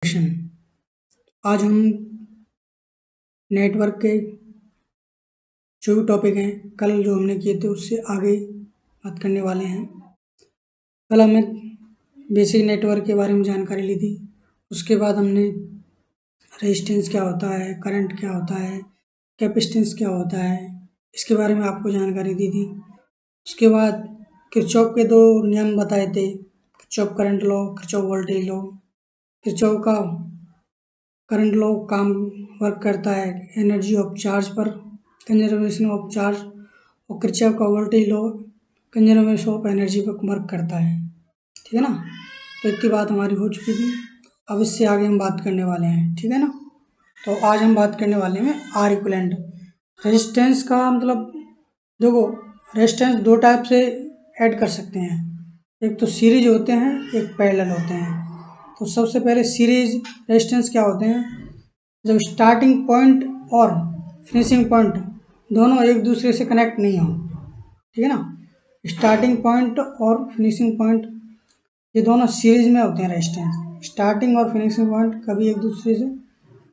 आज हम नेटवर्क के जो भी टॉपिक हैं कल जो हमने किए थे उससे आगे बात करने वाले हैं। कल हमने बेसिक नेटवर्क के बारे में जानकारी ली थी। उसके बाद हमने रेजिस्टेंस क्या होता है, करंट क्या होता है, कैपेसिटेंस क्या होता है, इसके बारे में आपको जानकारी दी थी। उसके बाद किरचॉफ के दो नियम बताए थे, Kirchhoff current law, Kirchhoff voltage law. Kirchhoff का करंट लॉ काम वर्क करता है एनर्जी ऑफ चार्ज पर, कंजर्वेशन ऑफ चार्ज, और किरचॉफ का voltage law conservation of energy पर वर्क करता है। ठीक है ना। तो इतनी बात हमारी हो चुकी थी। अब इससे आगे हम बात करने वाले हैं। ठीक है ना। तो आज हम बात करने वाले हैं आर इक्विवेलेंट रेजिस्टेंस का। मतलब देखो, रेजिस्टेंस दो टाइप से ऐड कर सकते हैं, एक तो सीरीज होते हैं, एक पैरेलल होते हैं। तो सबसे पहले सीरीज रेजिस्टेंस क्या होते हैं, जब स्टार्टिंग पॉइंट और फिनिशिंग पॉइंट दोनों एक दूसरे से कनेक्ट नहीं हो। ठीक है ना। स्टार्टिंग पॉइंट और फिनिशिंग पॉइंट ये दोनों सीरीज में होते हैं। रेजिस्टेंस स्टार्टिंग और फिनिशिंग पॉइंट कभी एक दूसरे से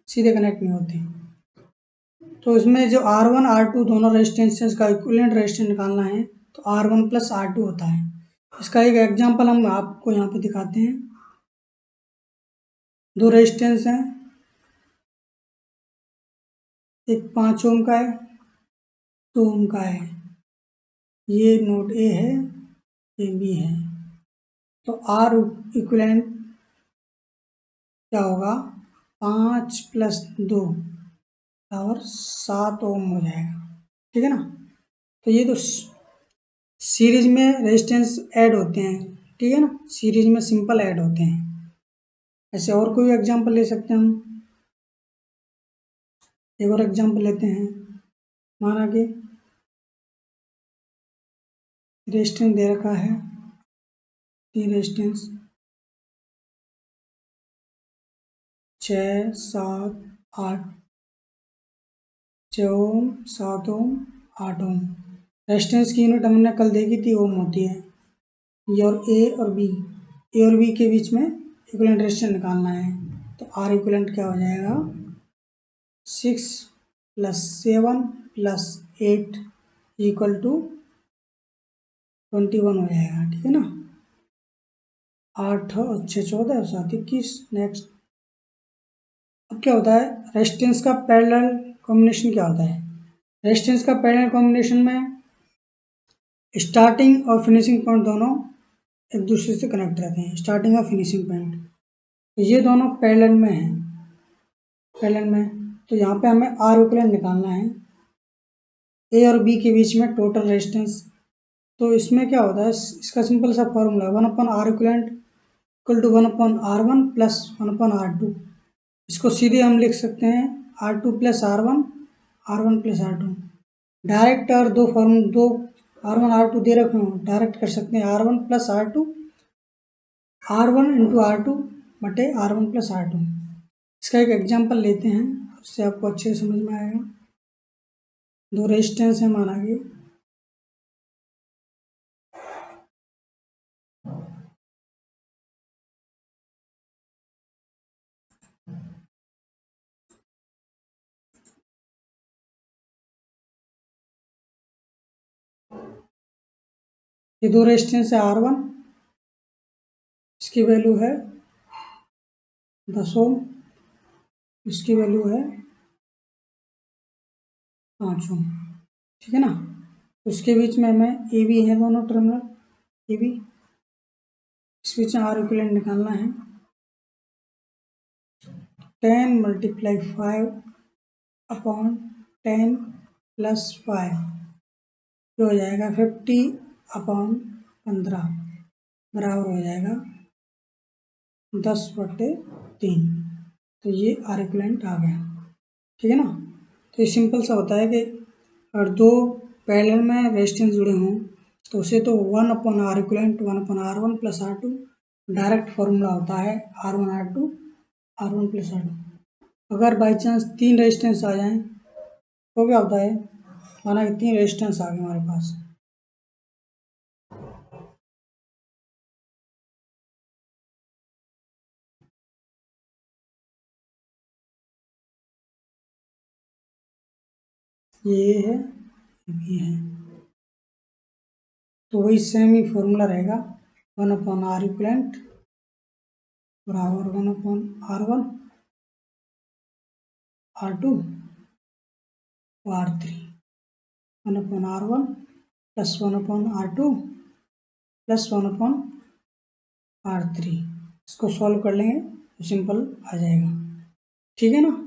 सीधे कनेक्ट नहीं होते। तो इसमें जो R1 R2 दोनों रेजिस्टेंसेस का इक्विवेलेंट रेजिस्टेंस निकालना है तो R1 प्लस R2 होता है। इसका एक एग्जांपल हम आपको यहाँ पे दिखाते हैं। दो रेजिस्टेंस हैं, एक 5 ओम का है, 2 ओम का है। ये नोड ए है, ये बी है। तो R इक्विवेलेंट क्या होगा, 5 प्लस 2 बराबर 7 ओम हो जाएगा। ठीक है ना। तो ये तो सीरीज में रेजिस्टेंस ऐड होते हैं। ठीक है ना, सीरीज में सिंपल ऐड होते हैं। ऐसे और कोई एग्जांपल ले सकते हैं हम। एक और एग्जांपल लेते हैं। माना कि रेजिस्टेंस दे रखा है, तीन रेजिस्टेंस 6, 7, 8, 6 ओम, 7 ओम, 8 ओम। रेजिस्टेंस की यूनिट हमने कल देखी थी, ओम होती है। ये और ए और बी के बीच में इक्विवेलेंट रेजिस्टेंस निकालना है। तो आर इक्विवेलेंट क्या हो जाएगा, 6 + 7 + 8 इक्वल टू 21 हो जाएगा। ठीक है ना। 8 और 6 14 और 7 21। नेक्स्ट, अब क्या होता है, रेजिस्टेंस का पैरेलल कॉम्बिनेशन क्या होता है। रेजिस्टेंस का पैरेलल कॉम्बिनेशन में स्टार्टिंग और फिनिशिंग पॉइंट दोनों एक दूसरे से कनेक्ट रहते हैं। स्टार्टिंग और फिनिशिंग पॉइंट तो ये दोनों पैरेलल में हैं, पैरेलल में। तो यहाँ पे हमें आर इक्विवेलेंट निकालना है, ए और बी के बीच में टोटल रेजिस्टेंस। तो इसमें क्या होता है, इसका सिंपल सा formula 1/R equivalent equal to 1/R1 plus 1/R2। इसको सीधे हम लिख सकते हैं R2 plus R1, R1 plus R2। Direct और दो R1 R2 दे रखे हों, डायरेक्ट कर सकते हैं R1 plus R2, R1 into R2 बटे R1 प्लस R2। इसका एक एग्जाम्पल लेते हैं, उससे आपको अच्छे से समझ में आएगा। दो रेजिस्टेंस है, माना कि ये दो रेजिस्टेंस है R1, इसकी वैल्यू है 10 ओम, इसकी वैल्यू है 5 ओम। ठीक है ना। उसके बीच में हमें ए बी है, दोनों टर्मिनल ए बी, इस बीच में आर इक्विवेलेंट निकालना है। 10 × 5/10 + 5 जो हो जाएगा 50/15 बराबर हो जाएगा 10/3। तो ये आर इक्विवेलेंट आ गया। ठीक है ना। तो ये सिंपल सा होता है कि अगर दो पैरेलल में रेजिस्टेंस जुड़े हों तो उसे तो 1/R equivalent 1/R1 plus R2 direct formula होता है R1 R2 R1 plus R2। अगर बाई चांस तीन रेजिस्टेंस आ जाएं तो क्या होता है, माना कि तीन रेजिस्टेंस आ गए हमारे पास, ये है, ये है, तो वही सेम ही फॉर्मूला रहेगा, 1/R बराबर 1/R1 R2 R3, 1/R1 plus 1/R2 plus 1/R3। इसको सॉल्व कर लेंगे तो सिंपल आ जाएगा, ठीक है ना।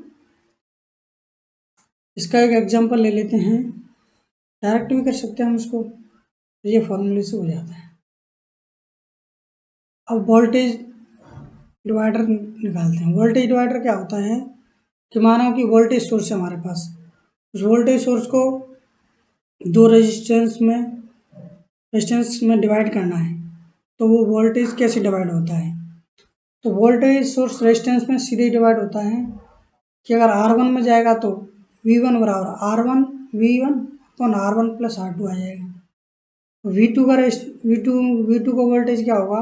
इसका एक एग्जांपल ले लेते हैं, डायरेक्ट भी कर सकते हैं हम इसको, तो ये फॉर्मूले से हो जाता है। अब वोल्टेज डिवाइडर निकालते हैं। वोल्टेज डिवाइडर क्या होता है कि मानो कि वोल्टेज सोर्स है हमारे पास, उस वोल्टेज सोर्स को दो रेजिस्टेंस में डिवाइड करना है, तो वो वोल्टेज कैसे डिवाइड होता है, तो वोल्टेज सोर्स रेजिस्टेंस में सीधे डिवाइड होता है कि अगर R1 में जाएगा तो V1 बराबर R1 V1 upon R1 plus R2 आ जाएगा। V2 का वोल्टेज क्या होगा,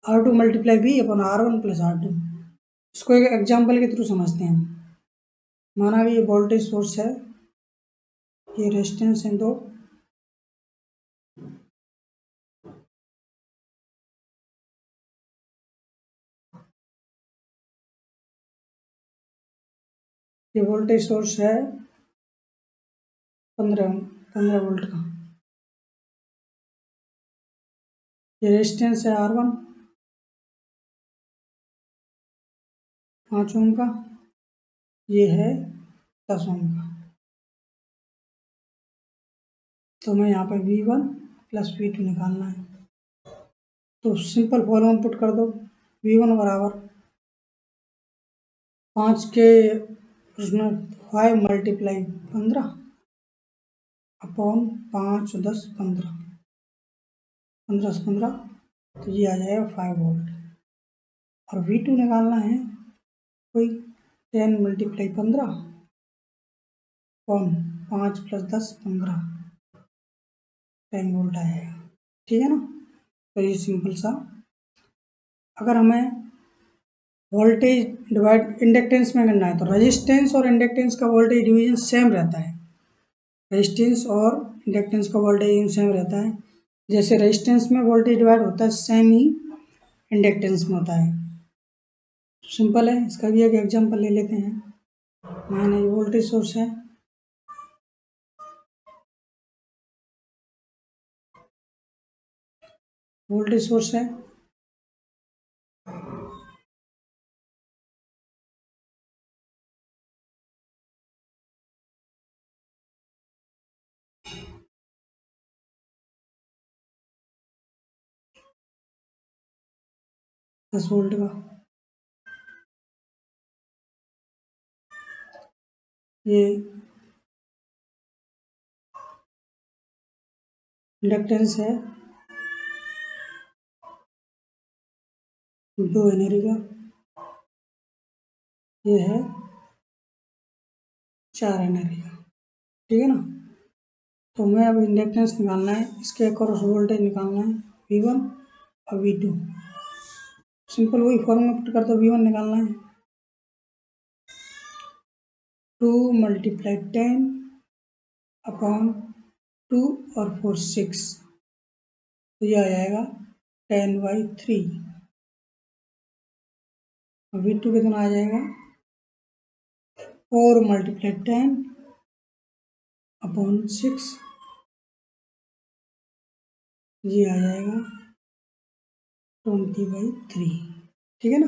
R2 multiply V upon R1 plus R2। इसको एक एग्जाम्पल के थ्रू समझते हैं। माना कि ये वोल्टेज सोर्स है, ये रेजिस्टेंस है दो, ये वोल्टेज सोर्स है 15 वोल्ट का, ये रेजिस्टेंस है R1 5 ओम का, ये है 10 ओम का। तो हमें यहाँ पर V1 प्लस V2 निकालना है, तो सिंपल फॉर्मूला पुट कर दो, V1 बराबर 5 के उसमें 5 मल्टीप्लाई 15 अपॉन 5 10 15, 15 से 15, तो ये आ जाएगा 5 वोल्ट। और V2 निकालना है कोई 10 मल्टीप्लाई 15 अपॉन 5 प्लस 10 15, 10 वोल्ट आएगा, ठीक है ना। तो ये सिंपल सा, अगर हमें वोल्टेज डिवाइड इंडक्टेंस में करना है तो रेजिस्टेंस और इंडक्टेंस का वोल्टेज डिवीजन सेम रहता है, रेजिस्टेंस और इंडक्टेंस का वोल्टेज सेम रहता है। जैसे रेजिस्टेंस में वोल्टेज डिवाइड होता है, सेम ही इंडक्टेंस में होता है। सिंपल है, इसका भी एक एग्जांपल ले लेते हैं। माना ये वोल्टेज सोर्स है, वोल्टेज सोर्स है, दस वोल्ट का, ये इंडक्टेंस है 2 हेनरी का, ये है 4 हेनरी का, ठीक है ना। तो हमें अब इंडक्टेंस निकालना है, इसके अक्रॉस वोल्टेज निकालना है V1 और V2। सिंपल वही फॉर्मूला पुट कर दो, V1 निकालना है 2 मल्टीप्लाई 10 अपॉन 2 और 4 6, तो ये आ जाएगा 10/3। और V2 कितना आ जाएगा 4 मल्टीप्लाई 10 अपॉन 6, ये आ जाएगा 20/3, ठीक है ना।